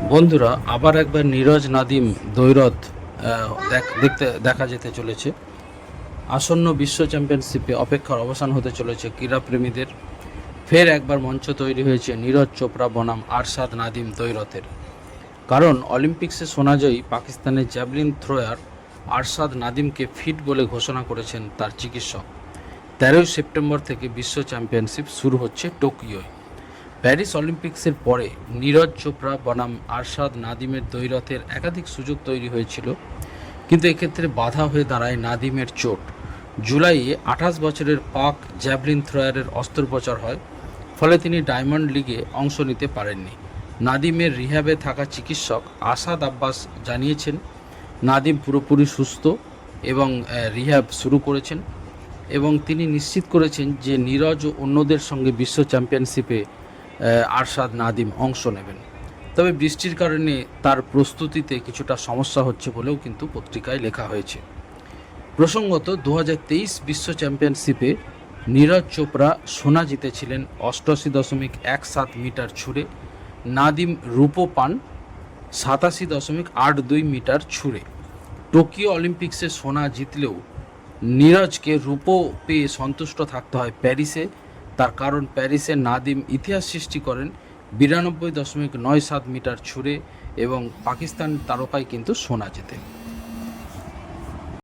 বন্ধুরা, আবার একবার নীরজ নাদিম দ্বৈরথ দেখতে দেখা যেতে চলেছে। আসন্ন বিশ্ব চ্যাম্পিয়নশিপে অপেক্ষার অবসান হতে চলেছে ক্রীড়াপ্রেমীদের। ফের একবার মঞ্চ তৈরি হয়েছে নীরজ চোপড়া বনাম আরশাদ নাদিম দ্বৈরথের। কারণ অলিম্পিক্সে সোনাজয়ী পাকিস্তানের জ্যাভলিন থ্রোয়ার আরশাদ নাদিমকে ফিট বলে ঘোষণা করেছেন তার চিকিৎসক। 13 সেপ্টেম্বর থেকে বিশ্ব চ্যাম্পিয়নশিপ শুরু হচ্ছে টোকিওয়। প্যারিস অলিম্পিক্সের পরে নীরজ চোপড়া বনাম আরশাদ নাদিমের দ্বৈরথের একাধিক সুযোগ তৈরি হয়েছিল, কিন্তু এক্ষেত্রে বাধা হয়ে দাঁড়ায় নাদিমের চোট। জুলাইয়ে 28 বছরের পাক জ্যাভলিন থ্রোয়ারের অস্ত্রোপচার হয়, ফলে তিনি ডায়মন্ড লিগে অংশ নিতে পারেননি। নাদিমের রিহ্যাবে থাকা চিকিৎসক আসাদ আব্বাস জানিয়েছেন নাদিম পুরোপুরি সুস্থ এবং রিহ্যাব শুরু করেছেন, এবং তিনি নিশ্চিত করেছেন যে নীরজ ও অন্যদের সঙ্গে বিশ্ব চ্যাম্পিয়নশিপে আরশাদ নাদিম অংশ নেবেন। তবে বৃষ্টির কারণে তার প্রস্তুতিতে কিছুটা সমস্যা হচ্ছে বলেও কিন্তু পত্রিকায় লেখা হয়েছে। প্রসঙ্গত 2023 বিশ্ব চ্যাম্পিয়নশিপে নীরজ চোপড়া সোনা জিতেছিলেন 88.17 মিটার ছুঁড়ে। নাদিম রূপো পান 87.82 মিটার ছুঁড়ে। টোকিও অলিম্পিক্সে সোনা জিতলেও নীরজকে রূপো পেয়ে সন্তুষ্ট থাকতে হয় প্যারিসে। তার কারণ প্যারিসে নাদিম ইতিহাস সৃষ্টি করেন 92.97 মিটার ছুঁড়ে, এবং পাকিস্তান তারকায় কিন্তু সোনা জেতে।